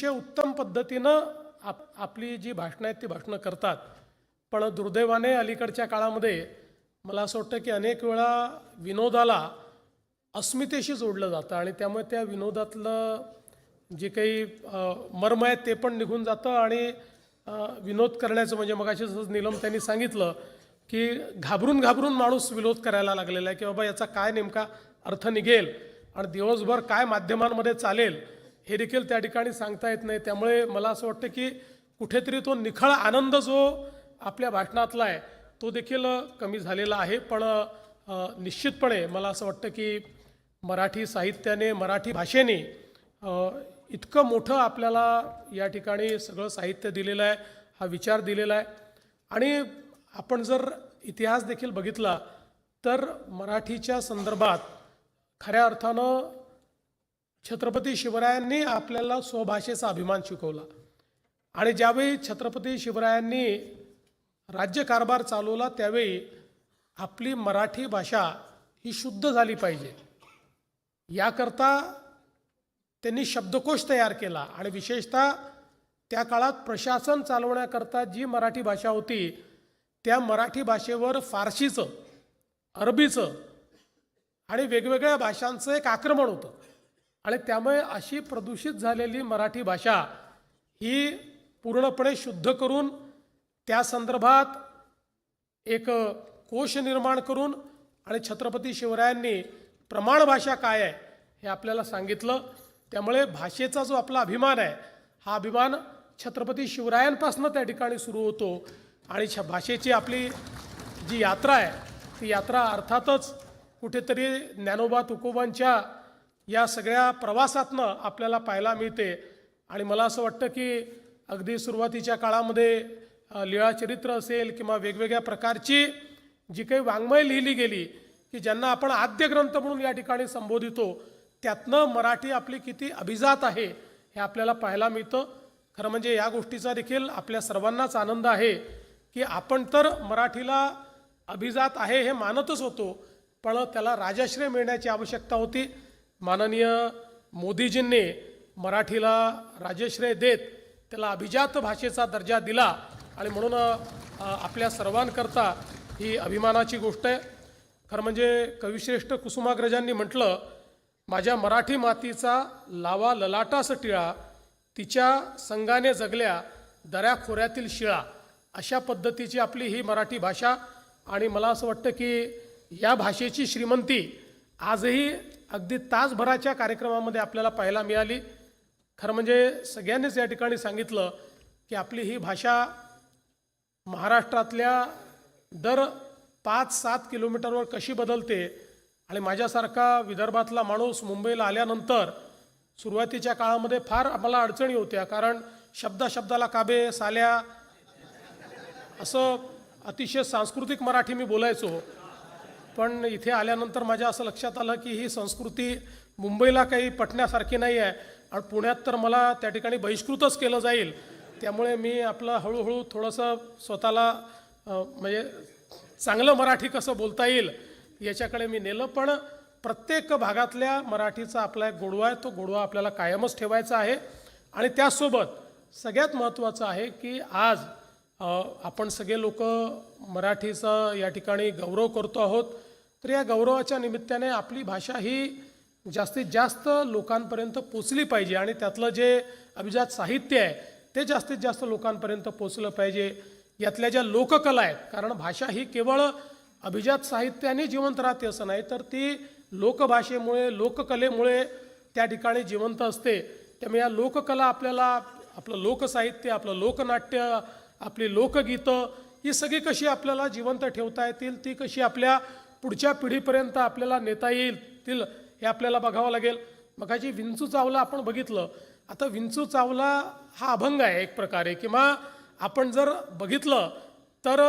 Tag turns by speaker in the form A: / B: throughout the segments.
A: अतिशय उत्तम पद्धतीनं आपली जी भाषणं आहेत ती भाषणं करतात. पण दुर्दैवाने अलीकडच्या काळामध्ये मला असं वाटतं की अनेक वेळा विनोदाला अस्मितेशी जोडलं जातं आणि त्यामुळे त्या विनोदातलं जे काही मर्म आहेत ते पण निघून जातं आणि विनोद करण्याचं म्हणजे मगाशी जसं नीलम त्यांनी सांगितलं की घाबरून घाबरून माणूस विनोद करायला लागलेला आहे की बाबा याचा काय नेमका अर्थ निघेल आणि दिवसभर काय माध्यमांमध्ये चालेल हे देखील त्या ठिकाणी सांगता येत नाही. त्यामुळे मला असं वाटतं की कुठेतरी तो निखळ आनंद जो आपल्या भाषणातला आहे तो देखील कमी झालेला आहे. पण निश्चितपणे मला असं वाटतं की मराठी साहित्याने मराठी भाषेने इतकं मोठं आपल्याला या ठिकाणी सगळं साहित्य दिलेलं आहे, हा विचार दिलेला आहे. आणि आपण जर इतिहास देखील बघितला तर मराठीच्या संदर्भात खऱ्या अर्थानं छत्रपती शिवरायांनी आपल्याला स्वभाषेचा अभिमान शिकवला आणि ज्यावेळी छत्रपती शिवरायांनी राज्यकारभार चालवला त्यावेळी आपली मराठी भाषा ही शुद्ध झाली पाहिजे याकरता त्यांनी शब्दकोश तयार केला आणि विशेषतः त्या काळात प्रशासन चालवण्याकरता जी मराठी भाषा होती त्या मराठी भाषेवर फारसीचं, अरबीचं आणि वेगवेगळ्या भाषांचं एक आक्रमण होतं आणि त्यामुळे अशी प्रदूषित झालेली मराठी भाषा ही पूर्णपणे शुद्ध करून त्या संदर्भात एक कोश निर्माण करून आणि छत्रपती शिवरायांनी प्रमाण भाषा काय आहे हे आपल्याला सांगितलं. त्यामुळे भाषेचा जो आपला अभिमान आहे हा अभिमान छत्रपती शिवरायांपासून त्या ठिकाणी सुरू होतो आणि भाषेची आपली जी यात्रा आहे ती यात्रा अर्थातच कुठेतरी ज्ञानोबा तुकोबांच्या या सगळ्या प्रवासातनं आपल्याला पाहायला मिळते. आणि मला असं वाटतं की अगदी सुरुवातीच्या काळामध्ये लीळाचरित्र असेल किंवा वेगवेगळ्या प्रकारची जी काही वाङ्मय लिहिली गेली की ज्यांना आपण आद्य ग्रंथ म्हणून या ठिकाणी संबोधितो त्यातनं मराठी आपली किती अभिजात आहे हे आपल्याला पाहायला मिळतं. खरं म्हणजे या गोष्टीचा देखील आपल्या सर्वांनाच आनंद आहे की आपण तर मराठीला अभिजात आहे हे मानतच होतो पण त्याला राजाश्रय मिळण्याची आवश्यकता होती. माननीय मोदीजींनी मराठीला राजश्रय देत त्याला अभिजात भाषेचा दर्जा दिला आणि म्हणून आपल्या सर्वांकरता ही अभिमानाची गोष्ट आहे. खरं म्हणजे कविश्रेष्ठ कुसुमाग्रजांनी म्हटलं, माझ्या मराठी मातीचा लावा ललाटास टिळा, तिच्या संगाने जगल्या दऱ्या खोऱ्यातील शिळा. अशा पद्धतीची आपली ही मराठी भाषा आणि मला असं वाटतं की या भाषेची श्रीमंती आजही अगदी तासभराच्या कार्यक्रमामध्ये आपल्याला पाहायला मिळाली. खरं म्हणजे सगळ्यांनीच या ठिकाणी सांगितलं की आपली ही भाषा महाराष्ट्रातल्या दर 5-7 किलोमीटरवर कशी बदलते आणि माझ्यासारखा विदर्भातला माणूस मुंबईला आल्यानंतर सुरुवातीच्या काळामध्ये फार आम्हाला अडचणी होत्या कारण शब्दाला काबे साल्या असं अतिशय सांस्कृतिक मराठी मी बोलायचो. पण इथे आल्यानंतर माझ्या असं लक्षात आलं की ही संस्कृती मुंबईला काही पटण्यासारखी नाही आहे आणि पुण्यात तर मला त्या ठिकाणी बहिष्कृतच केलं जाईल. त्यामुळे मी आपलं हळूहळू थोडंसं स्वतःला म्हणजे चांगलं मराठी कसं बोलता येईल याच्याकडे मी नेलं. पण प्रत्येक भागातल्या मराठीचा आपला एक गोडवा आहे, तो गोडवा आपल्याला कायमच ठेवायचा आहे. आणि त्यासोबत सगळ्यात महत्त्वाचं आहे की आज आपण सगळे लोक मराठीचा या ठिकाणी गौरव करतो आहोत. तर या गौरवाच्या निमित्ताने आपली भाषा ही जास्तीत जास्त लोकांपर्यंत पोचली पाहिजे आणि त्यातलं जे अभिजात साहित्य आहे ते जास्तीत जास्त लोकांपर्यंत पोचलं पाहिजे. यातल्या ज्या लोककला आहेत, कारण भाषा ही केवळ अभिजात साहित्याने जिवंत राहते असं नाही तर ती लोकभाषेमुळे लोककलेमुळे त्या ठिकाणी जिवंत असते. त्यामुळे या लोककला आपल्याला आपलं लोकसाहित्य, आपलं लोकनाट्य, आपली लोकगीतं ही सगळी कशी आपल्याला जिवंत ठेवता येतील, ती कशी आपल्या पुढच्या पिढीपर्यंत आपल्याला नेता येईल हे आपल्याला बघावं लागेल. मगाची विंचू चावला आपण बघितलं. आता विंचू चावला हा अभंग आहे एक प्रकारे, किंवा आपण जर बघितलं तर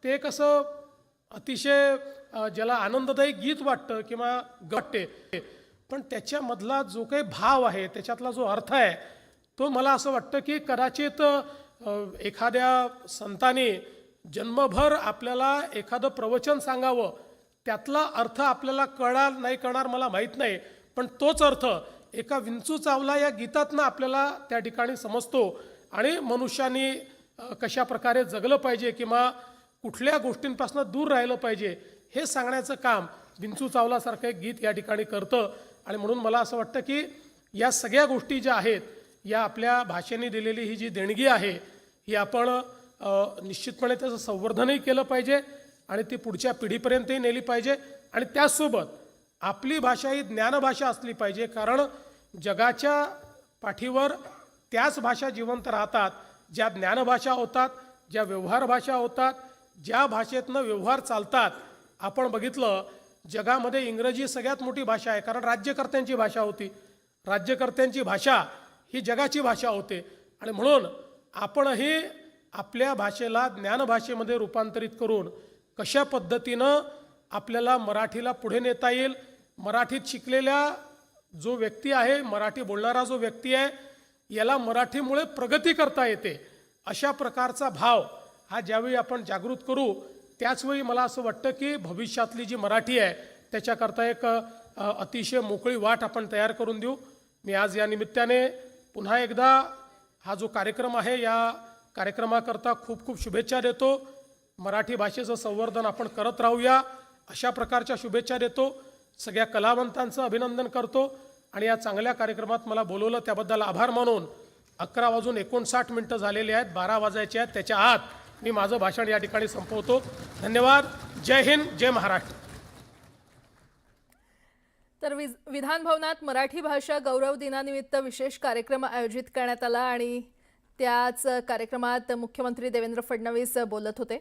A: ते कसं अतिशय ज्याला आनंददायी गीत वाटतं किंवा वाटते, पण त्याच्यामधला जो काही भाव आहे त्याच्यातला जो अर्थ आहे तो मला असं वाटतं की कदाचित एखाद्या संताने जन्मभर आपल्याला एखादं प्रवचन सांगावं त्यातला अर्थ आपल्याला कळणार नाही कळणार मला माहीत नाही, पण तोच अर्थ एका विंचू चावला या गीतातनं आपल्याला त्या ठिकाणी समजतो आणि मनुष्याने कशा प्रकारे जगलं पाहिजे किंवा कुठल्या गोष्टींपासून दूर राहिलं पाहिजे हे सांगण्याचं काम विंचू चावलासारखं एक गीत या ठिकाणी करतं. आणि म्हणून मला असं वाटतं की या सगळ्या गोष्टी ज्या आहेत या आपल्या भाषेने दिलेली ही जी देणगी आहे ही आपण निश्चितपणे त्याचं संवर्धनही केलं पाहिजे आणि ती पुढच्या पिढीपर्यंतही नेली पाहिजे. आणि त्याचसोबत आपली भाषा ही ज्ञानभाषा असली पाहिजे, कारण जगाच्या पाठीवर त्याच भाषा जिवंत राहतात ज्या ज्ञानभाषा होतात, ज्या व्यवहार भाषा होतात, ज्या भाषेतनं व्यवहार चालतात. आपण बघितलं जगामध्ये इंग्रजी सगळ्यात मोठी भाषा आहे, कारण राज्यकर्त्यांची भाषा होती. राज्यकर्त्यांची भाषा ही जगाची भाषा होते आणि म्हणून आपणही आपल्या भाषेला ज्ञानभाषेमध्ये रूपांतरित करून कशा पद्धतीनं आपल्याला मराठीला पुढे नेता येईल, मराठीत शिकलेल्या जो व्यक्ती आहे, मराठी बोलणारा जो व्यक्ती आहे, याला मराठीमुळे प्रगती करता येते, अशा प्रकारचा भाव हा ज्यावेळी आपण जागृत करू त्याचवेळी मला असं वाटतं की भविष्यातली जी मराठी आहे त्याच्याकरता एक अतिशय मोकळी वाट आपण तयार करून देऊ. मी आज या निमित्ताने पुन्हा एकदा हा जो कार्यक्रम आहे या कार्यक्रमाकरता खूप खूप शुभेच्छा देतो. मराठी भाषेचं संवर्धन आपण करत राहूया अशा प्रकारच्या शुभेच्छा देतो. सगळ्या कलावंतांचं अभिनंदन करतो आणि या चांगल्या कार्यक्रमात मला बोलवलं त्याबद्दल आभार मानून 11:59 झालेले आहेत, 12 वाजायचे आहेत, त्याच्या आत मी माझं भाषण या ठिकाणी संपवतो. धन्यवाद. जय हिंद, जय महाराष्ट्र.
B: तर विधान भवनात मराठी भाषा गौरव दिनानिमित्त विशेष कार्यक्रम आयोजित करण्यात आला आणि त्याच कार्यक्रमात मुख्यमंत्री देवेंद्र फडणवीस बोलत होते.